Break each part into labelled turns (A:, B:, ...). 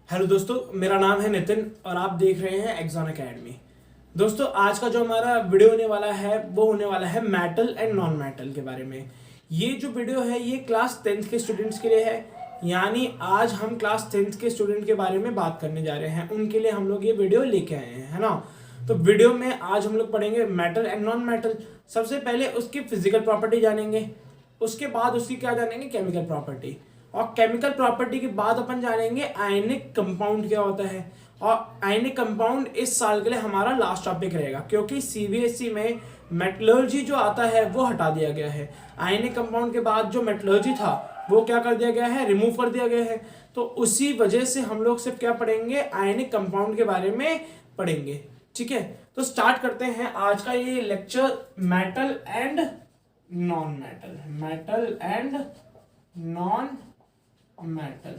A: Hello दोस्तों, मेरा नाम है नितिन और आप देख रहे हैं एग्जॉन एकेडमी। दोस्तों, आज का जो हमारा वीडियो होने वाला है वो होने वाला है मेटल एंड नॉन मेटल के बारे में। ये जो वीडियो है ये क्लास 10th के स्टूडेंट्स के लिए है, यानी आज हम क्लास 10th के स्टूडेंट के बारे में बात करने जा रहे हैं, उनके लिए हम लोग ये वीडियो लेके आए हैं, है ना। तो वीडियो में आज हम लोग पढ़ेंगे मेटल एंड नॉन मेटल। सबसे पहले उसकी फिजिकल प्रॉपर्टी जानेंगे, उसके बाद उसकी क्या जानेंगे, केमिकल प्रॉपर्टी, और केमिकल प्रॉपर्टी के बाद अपन जानेंगे आयनिक कंपाउंड क्या होता है। और आयनिक कंपाउंड इस साल के लिए हमारा लास्ट टॉपिक रहेगा, क्योंकि सीबीएसई में मेटलर्जी जो आता है वो हटा दिया गया है। आयनिक कंपाउंड के बाद जो मेटलर्जी था वो क्या कर दिया गया है, रिमूव कर दिया गया है। तो उसी वजह से हम लोग सिर्फ क्या पढ़ेंगे, आयनिक कंपाउंड के बारे में पढ़ेंगे। ठीक है, तो स्टार्ट करते हैं आज का ये lecture, metal and non metal. Metal and non metal.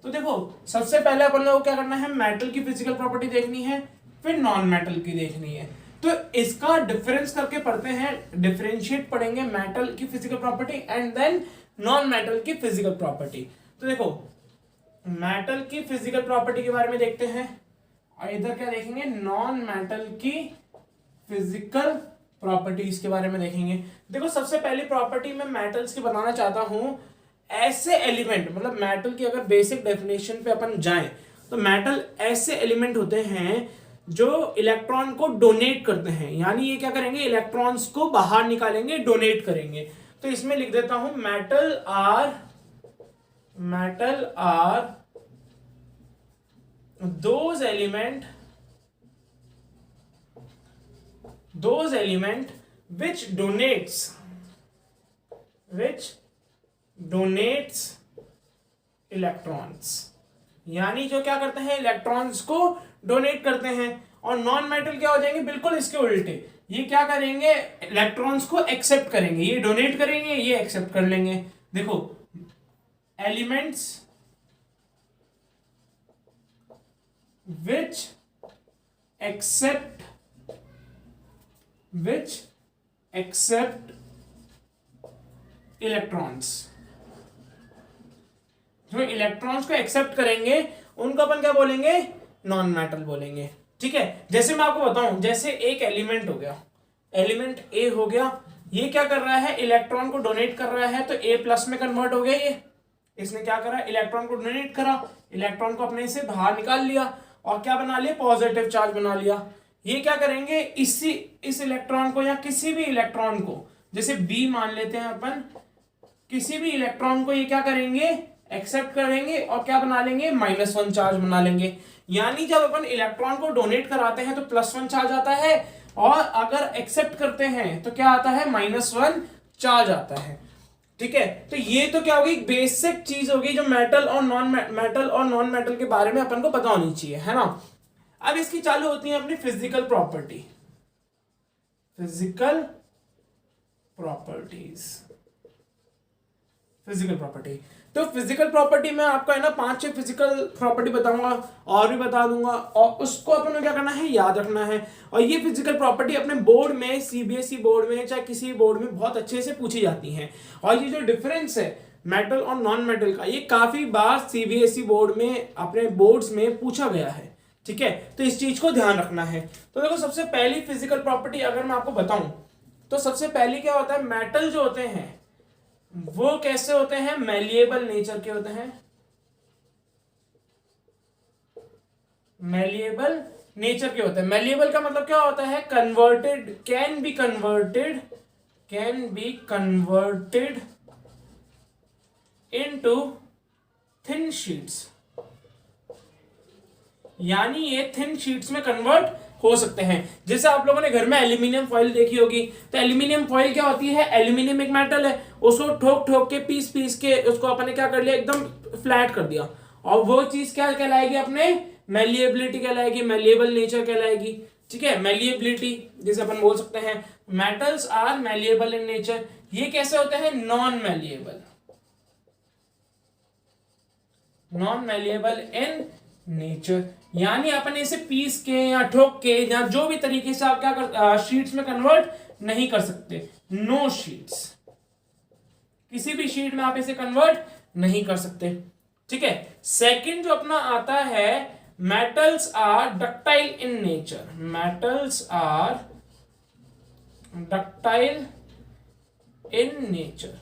A: तो देखो, सबसे पहले अपन लोगों को क्या करना है, मेटल की फिजिकल प्रॉपर्टी देखनी है, फिर नॉन मेटल की देखनी है। तो इसका डिफरेंस करके पढ़ते हैं, डिफरेंशिएट पढ़ेंगे मेटल की physical property and then non metal की फिजिकल प्रॉपर्टी। तो देखो, मेटल की फिजिकल प्रॉपर्टी के बारे में देखते हैं और इधर क्या देखेंगे, नॉन मेटल की फिजिकल प्रॉपर्टीज के बारे में देखेंगे। देखो, सबसे पहली प्रॉपर्टी मैं मेटल्स की बताना चाहता हूं, ऐसे एलिमेंट, मतलब मेटल की अगर बेसिक डेफिनेशन पे अपन जाएं तो मेटल ऐसे एलिमेंट होते हैं जो इलेक्ट्रॉन को डोनेट करते हैं, यानी ये क्या करेंगे, इलेक्ट्रॉन्स को बाहर निकालेंगे, डोनेट करेंगे। तो इसमें लिख देता हूं, metal are those element which donates electrons, यानी जो क्या करते हैं, इलेक्ट्रॉन्स को डोनेट करते हैं। और नॉन मेटल क्या हो जाएंगे, बिल्कुल इसके उल्टे, ये क्या करेंगे, इलेक्ट्रॉन्स को एक्सेप्ट करेंगे, ये डोनेट करेंगे, ये एक्सेप्ट कर लेंगे। देखो, एलिमेंट्स which accept इलेक्ट्रॉन्स, जो इलेक्ट्रॉन्स को एक्सेप्ट करेंगे उनको अपन क्या बोलेंगे, नॉन मेटल बोलेंगे। ठीक है, जैसे मैं आपको बताऊं, जैसे एक एलिमेंट हो गया, एलिमेंट ए हो गया, ये क्या कर रहा है, इलेक्ट्रॉन को डोनेट कर रहा है, तो ए प्लस में कन्वर्ट हो गया। ये इसने क्या करा, इलेक्ट्रॉन को डोनेट करा, इलेक्ट्रॉन को अपने से बाहर निकाल लिया और क्या बना लिया, पॉजिटिव चार्ज बना लिया। ये क्या करेंगे, इस इलेक्ट्रॉन को या किसी भी इलेक्ट्रॉन को, जैसे बी मान लेते हैं अपन, किसी भी इलेक्ट्रॉन को ये क्या करेंगे, एक्सेप्ट करेंगे और क्या बना लेंगे, -1 चार्ज बना लेंगे। यानी जब अपन इलेक्ट्रॉन को डोनेट कराते हैं तो +1 चार्ज आता है, और अगर एक्सेप्ट करते हैं तो क्या आता है, -1 चार्ज आता है। ठीक है, तो ये तो क्या होगी, बेसिक चीज होगी जो मेटल और नॉन मेटल के बारे में अपन को पता होनी चाहिए, है ना। अब इसकी चालू होती है अपनी फिजिकल प्रॉपर्टीज। तो फिजिकल प्रॉपर्टी में आपको है ना 5-6 फिजिकल प्रॉपर्टी बताऊंगा और भी बता दूंगा, और उसको अपन को क्या करना है, याद रखना है। और ये फिजिकल प्रॉपर्टी अपने बोर्ड में, सीबीएसई बोर्ड में चाहे किसी बोर्ड में बहुत अच्छे से पूछी जाती हैं। और ये जो डिफरेंस है मेटल और नॉन मेटल का, ये काफी बार सीबीएसई बोर्ड में, अपने बोर्ड्स में पूछा गया है। ठीक है, तो इस चीज को ध्यान रखना है। तो देखो, सबसे पहली फिजिकल प्रॉपर्टी अगर मैं आपको बताऊं तो सबसे पहली क्या होता है, मेटल जो होते हैं वो कैसे होते हैं, मैलिएबल नेचर के होते हैं। मैलिएबल नेचर के होते हैं। मैलिएबल का मतलब क्या होता है, converted, can be converted into thin sheets, यानी ये थिन शीट्स में कन्वर्ट हो सकते हैं। जैसे आप लोगों ने घर में एल्यूमिनियम फॉइल देखी होगी, तो एल्यूमिनियम फॉइल क्या होती है, एल्यूमिनियम एक मेटल है, उसको ठोक के पीस के उसको अपने क्या कर लिया, एकदम फ्लैट कर दिया, और वो चीज क्या कहलाएगी, अपने मैलिएबिलिटी कहलाएगी, मैलिएबल नेचर कहलाएगी। ठीक है, मैलिएबिलिटी जैसे अपन बोल सकते हैं, metals are malleable in nature. ये कैसे होते हैं, नॉन मैलिएबल इन नेचर, यानी अपन इसे पीस के या ठोक के या जो भी तरीके से आप क्या कर शीट्स में कन्वर्ट नहीं कर सकते। नो शीट्स, किसी भी शीट में आप इसे कन्वर्ट नहीं कर सकते। ठीक है। सेकंड जो अपना आता है, metals are ductile in nature, metals are ductile in nature,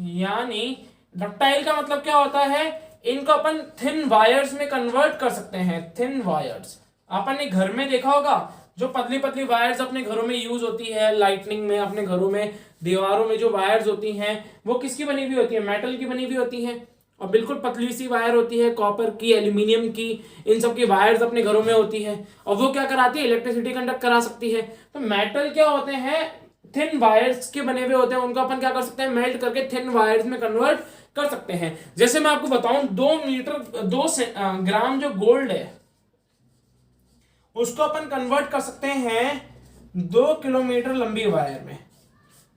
A: यानी डक्टाइल का मतलब क्या होता है, इनको अपन थिन वायर्स में कन्वर्ट कर सकते हैं। थिन वायर्स अपन ने घर में देखा होगा, जो पतली पतली वायर्स अपने घरों में यूज होती है, लाइटनिंग में, अपने घरों में दीवारों में जो वायर्स होती हैं वो किसकी बनी हुई होती है, मेटल की बनी हुई होती हैं, और बिल्कुल पतली सी वायर होती है, कॉपर की, एल्यूमिनियम की, इन सब की वायर्स अपने घरों में होती है, और वो क्या कराती है, इलेक्ट्रिसिटी कंडक्ट करा सकती है। तो मेटल क्या होते हैं, थिन वायर्स के बने हुए होते हैं, उनको अपन क्या कर सकते हैं, मेल्ट करके थिन वायर्स में कन्वर्ट कर सकते हैं। जैसे मैं आपको बताऊं, 2 ग्राम जो गोल्ड है उसको अपन कन्वर्ट कर सकते हैं 2 किलोमीटर लंबी वायर में,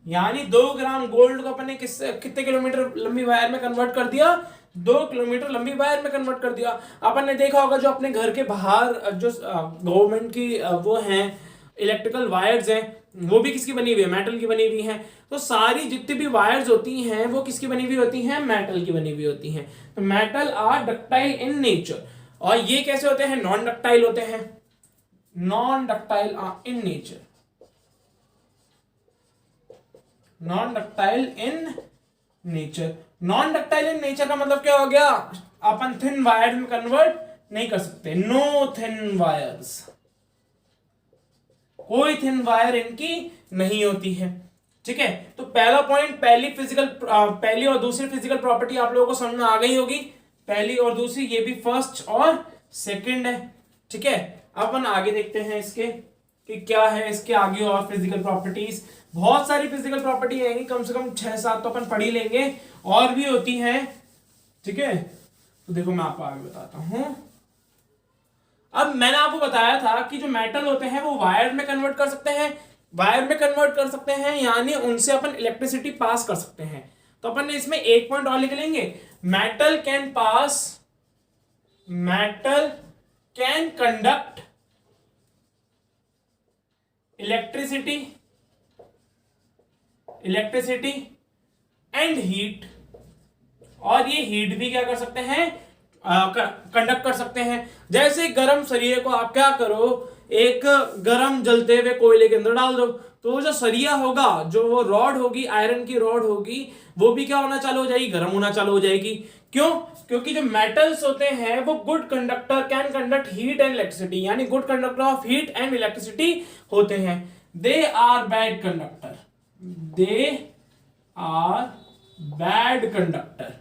A: यानी 2 ग्राम गोल्ड को अपन ने कितने किलोमीटर लंबी वायर में कन्वर्ट कर दिया, 2 किलोमीटर लंबी वायर में कन्वर्ट कर दिया। अपन ने देखा होगा जो अपने घर के बाहर जो गवर्नमेंट की वो हैं इलेक्ट्रिकल वायर्स हैं, वो भी किसकी बनी हुई है, मेटल की बनी हुई हैं। तो सारी जितनी भी वायर्स होती हैं वो किसकी बनी हुई होती हैं, मेटल की बनी हुई होती हैं। तो metal are ductile in nature, और ये कैसे होते हैं, नॉन डक्टाइल होते हैं, non ductile in nature, non ductile in nature. Non ductile in nature का मतलब क्या हो गया, अपन थिन वायर में कन्वर्ट नहीं कर सकते, नो थिन वायर्स, कोई थिन वायर इनकी नहीं होती है। ठीक है, तो पहला पॉइंट, पहली और दूसरी फिजिकल प्रॉपर्टी आप लोगों को समझ में आ गई होगी, पहली और दूसरी, ये भी फर्स्ट और सेकंड है। ठीक है, अपन आगे देखते हैं इसके कि क्या है इसके आगे और फिजिकल प्रॉपर्टीज। बहुत सारी फिजिकल प्रॉपर्टी आएंगी, कम से कम 6-7 तो अपन पढ़ ही लेंगे, और भी होती हैं। ठीक है, तो देखो मैं आपको आगे बताता हूं। अब मैंने आपको बताया था कि जो मेटल होते हैं वो वायर में कन्वर्ट कर सकते हैं, वायर में कन्वर्ट कर सकते हैं, यानी उनसे अपन इलेक्ट्रिसिटी पास कर सकते हैं। तो अपन ने इसमें एक पॉइंट और लिख लेंगे, metal can conduct electricity and heat, और ये हीट भी क्या कर सकते हैं, कंडक्ट कर सकते हैं। जैसे गर्म सरिये को आप क्या करो, एक गर्म जलते हुए कोयले के अंदर डाल दो, तो वो जो सरिया होगा, जो वो रॉड होगी, आयरन की रॉड होगी, वो भी क्या होना चालू हो जाएगी, गर्म होना चालू हो जाएगी। क्यों, क्योंकि जो मेटल्स होते हैं वो good conductor, can conduct heat and electricity, यानी good conductor of heat and electricity होते हैं। They are bad conductor, they are bad conductor,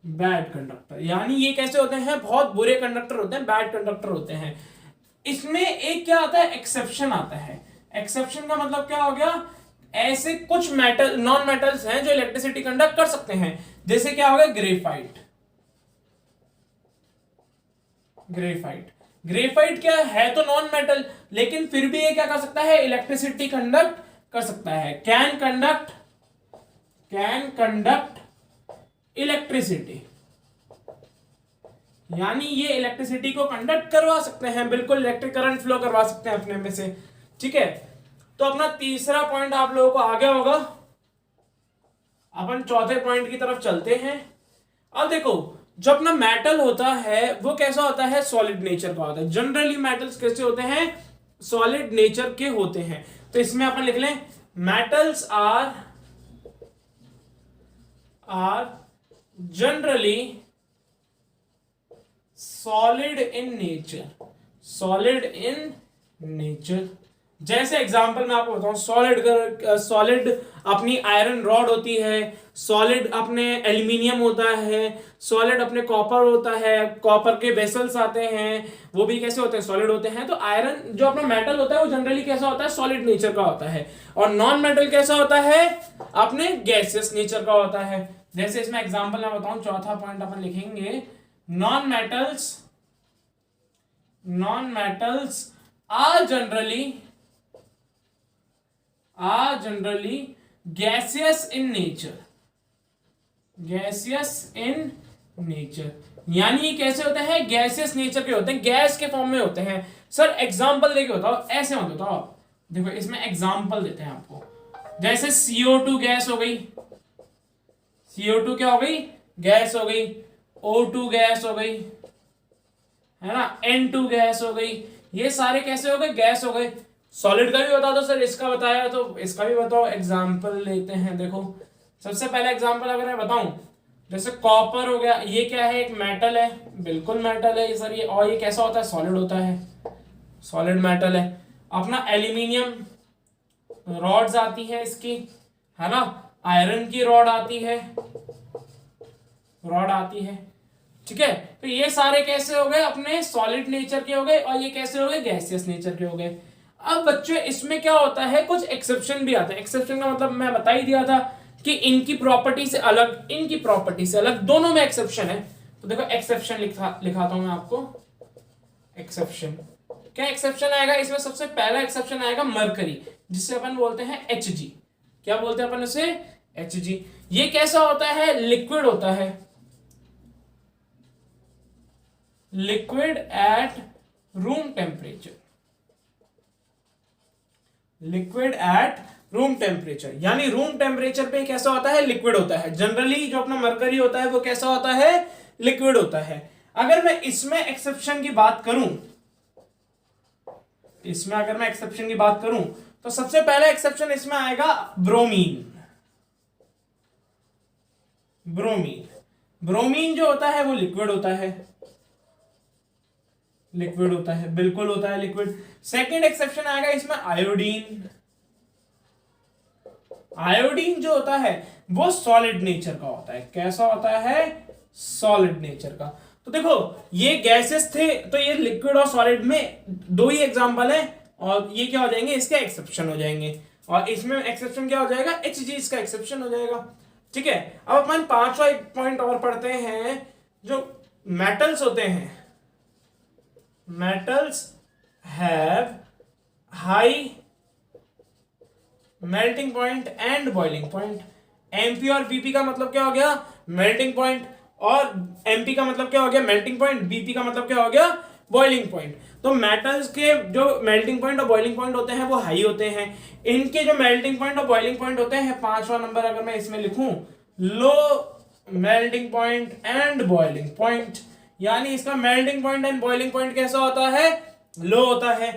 A: bad conductor, यानी ये कैसे होते हैं, बहुत बुरे कंडक्टर होते हैं, बैड कंडक्टर होते हैं। इसमें एक क्या आता है, एक्सेप्शन आता है। एक्सेप्शन का मतलब क्या हो गया, ऐसे कुछ मेटल, नॉन मेटल्स हैं जो इलेक्ट्रिसिटी कंडक्ट कर सकते हैं। जैसे क्या हो गया, ग्रेफाइट, ग्रेफाइट क्या है, तो नॉन मेटल, लेकिन फिर भी ये क्या कर सकता है, इलेक्ट्रिसिटी कंडक्ट कर सकता है। कैन कंडक्ट इलेक्ट्रिसिटी, यानी ये इलेक्ट्रिसिटी को कंडक्ट करवा सकते हैं, बिल्कुल इलेक्ट्रिक करंट फ्लो करवा सकते हैं अपने में से। ठीक है, तो अपना तीसरा पॉइंट आप लोगों को आ गया होगा। अपन चौथे पॉइंट की तरफ चलते हैं। अब देखो, जो अपना मेटल होता है वो कैसा होता है, सॉलिड नेचर का होता है। जनरली मेटल्स कैसे होते हैं, सॉलिड नेचर के होते हैं। तो इसमें अपन लिख लें, metals are generally solid in nature. जैसे एग्जांपल मैं आपको बताऊं, सॉलिड अपनी आयरन रॉड होती है, सॉलिड अपने एल्यूमिनियम होता है, सॉलिड अपने कॉपर होता है, कॉपर के वेसल्स आते हैं, वो भी कैसे होते हैं, सॉलिड होते हैं। तो आयरन जो अपना मेटल होता है वो जनरली कैसा होता है, सॉलिड नेचर का होता है। और नॉन मेटल कैसा होता है, अपने गैसियस नेचर का होता है। जैसे इसमें एग्जांपल मैं बताऊं, चौथा पॉइंट अपन लिखेंगे, non metals are generally gaseous in nature, यानी ये कैसे होते हैं, गैसियस नेचर के होते हैं, गैस के फॉर्म में होते हैं। सर एग्जांपल देके बताओ, ऐसे मत बताओ आप, देखो इसमें एग्जांपल देते हैं आपको। जैसे CO2 गैस हो गई, CO2 क्या हो गई, गैस हो गई, O2 गैस हो गई, है ना, N2 गैस हो गई, ये सारे कैसे हो गए, गैस हो गए। सॉलिड का भी बता दो सर, इसका बताया तो इसका भी बताओ। एग्जाम्पल लेते हैं, देखो सबसे पहला एग्जाम्पल अगर मैं बताऊं, जैसे कॉपर हो गया, ये क्या है, एक मेटल है, बिल्कुल मेटल है सर ये, और ये कैसा होता है, सॉलिड होता है, सॉलिड मेटल है। अपना एल्यूमिनियम रॉड्स आती है इसकी, है ना, आयरन की रॉड आती है, रॉड आती है, ठीक है। तो ये सारे कैसे हो गए, अपने सॉलिड नेचर के हो गए, और ये कैसे हो गए, गैसियस नेचर के हो गए। अब बच्चों इसमें क्या होता है, कुछ एक्सेप्शन भी आते हैं। एक्सेप्शन का मतलब मैं बता ही दिया था कि इनकी प्रॉपर्टी से अलग, इनकी प्रॉपर्टी से अलग, दोनों में एक्सेप्शन है। तो देखो एक्सेप्शन लिखाता हूं मैं आपको। एक्सेप्शन क्या, एक्सेप्शन आएगा इसमें, सबसे पहला एक्सेप्शन आएगा मरकरी, जिससे अपन बोलते हैं Hg। क्या बोलते हैं अपन उसे, Hg। ये कैसा होता है, लिक्विड होता है, liquid at room temperature, liquid at room temperature, यानी रूम टेम्परेचर पे कैसा होता है, लिक्विड होता है। जनरली जो अपना मरकरी होता है वो कैसा होता है, लिक्विड होता है। अगर मैं इसमें एक्सेप्शन की बात करूं, इसमें अगर मैं एक्सेप्शन की बात करूं, तो सबसे पहला एक्सेप्शन इसमें आएगा ब्रोमीन। ब्रोमीन, ब्रोमीन जो होता है वो लिक्विड होता है, लिक्विड होता है, बिल्कुल होता है लिक्विड। सेकंड एक्सेप्शन आएगा इसमें आयोडीन। आयोडीन जो होता है वो सॉलिड नेचर का होता है, कैसा होता है, सॉलिड नेचर का। तो देखो ये गैसेस थे, तो ये लिक्विड और सॉलिड में दो ही एग्जांपल है, और ये क्या हो जाएंगे, इसके एक्सेप्शन हो जाएंगे। और इसमें एक्सेप्शन क्या हो जाएगा, Hg इसका एक्सेप्शन हो जाएगा, ठीक है। अब अपन पांचवा एक पॉइंट और पढ़ते हैं, जो मेटल्स होते हैं, metals have high melting point and boiling point. MP और बीपी का मतलब क्या हो गया, मेल्टिंग पॉइंट, और एमपी का मतलब क्या हो गया, मेल्टिंग पॉइंट, बीपी का मतलब क्या हो गया, बॉइलिंग पॉइंट। तो मेटल्स के जो मेल्टिंग पॉइंट और बॉइलिंग पॉइंट होते हैं वो हाई होते हैं। इनके जो मेल्टिंग पॉइंट और बॉइलिंग पॉइंट होते हैं, पांचवा नंबर अगर मैं इसमें लिखूं, low melting point and boiling point, यानी इसका melting point and boiling point कैसा होता है, लो होता है।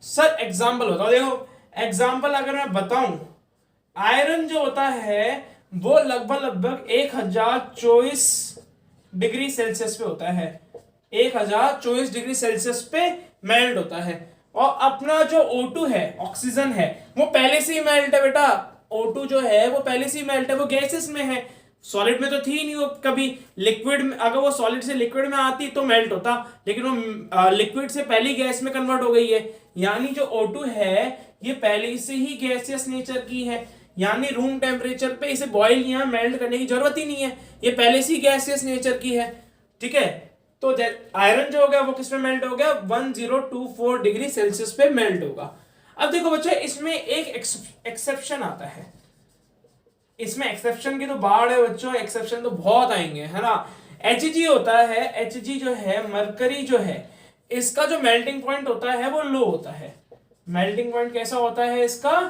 A: सर एग्जाम्पल होता है, देखो एग्जाम्पल अगर मैं बताऊं, आयरन जो होता है वो लगभग 1024 डिग्री सेल्सियस पे होता है, 1024 डिग्री सेल्सियस पे मेल्ट होता है। और अपना जो O2 है, ऑक्सीजन है, वो पहले से ही मेल्ट है बेटा। O2 जो है वो पहले से ही मेल्ट है, वो गैसेस में है, सॉलिड में तो थी नहीं वो कभी। लिक्विड में, अगर वो सॉलिड से लिक्विड में आती तो मेल्ट होता, लेकिन वो लिक्विड से पहले गैस में कन्वर्ट हो गई है। यानी जो O2 है ये पहले से ही गैसियस नेचर की है, यानी रूम टेम्परेचर पे इसे बॉयल या मेल्ट करने की जरूरत ही नहीं है, ये पहले से ही गैसियस नेचर की है, ठीक है। तो आयरन जो हो गया वो किस में मेल्ट हो गया, 1024 डिग्री सेल्सियस पे मेल्ट होगा। अब देखो बच्चों इसमें एक एक्सेप्शन आता है, इसमें एक्सेप्शन की तो बाढ़ है बच्चों, एक्सेप्शन तो बहुत आएंगे, है ना। Hg होता है, Hg जो है, मरकरी जो है, इसका जो मेल्टिंग पॉइंट होता है वो लो होता है। मेल्टिंग पॉइंट कैसा होता है इसका,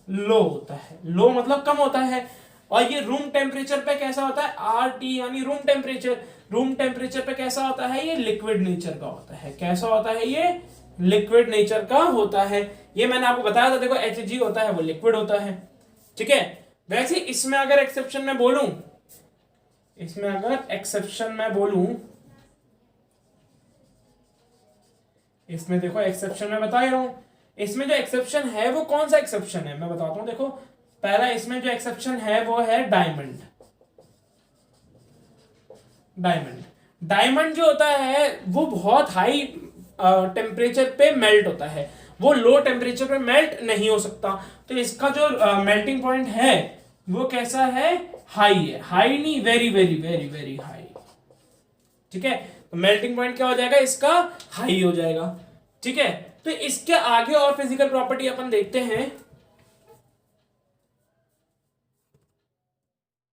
A: लो होता है, लो मतलब कम होता है। और ये रूम टेम्परेचर पे कैसा होता है, RT यानी रूम टेम्परेचर, रूम टेम्परेचर पे कैसा होता है, ये लिक्विड नेचर का होता है। कैसा होता है, ये लिक्विड नेचर का होता है। ये मैंने आपको बताया था, देखो Hg होता है वो लिक्विड होता है, ठीक है। वैसे इसमें अगर एक्सेप्शन में बोलूं, इसमें अगर एक्सेप्शन में बोलूं, इसमें देखो एक्सेप्शन में बता ही रहा हूं, इसमें जो एक्सेप्शन है वो कौन सा एक्सेप्शन है मैं बताता हूं। देखो पहला इसमें जो एक्सेप्शन है वो है डायमंड। डायमंड, डायमंड जो होता है वो बहुत हाई टेम्परेचर पे मेल्ट होता है, वो लो टेम्परेचर पे मेल्ट नहीं हो सकता। तो इसका जो मेल्टिंग पॉइंट है वो कैसा है, हाई है, हाई नहीं, very very very very high, ठीक है। तो मेल्टिंग पॉइंट क्या हो जाएगा इसका, हाई हो जाएगा, ठीक है। तो इसके आगे और फिजिकल प्रॉपर्टी अपन देखते हैं।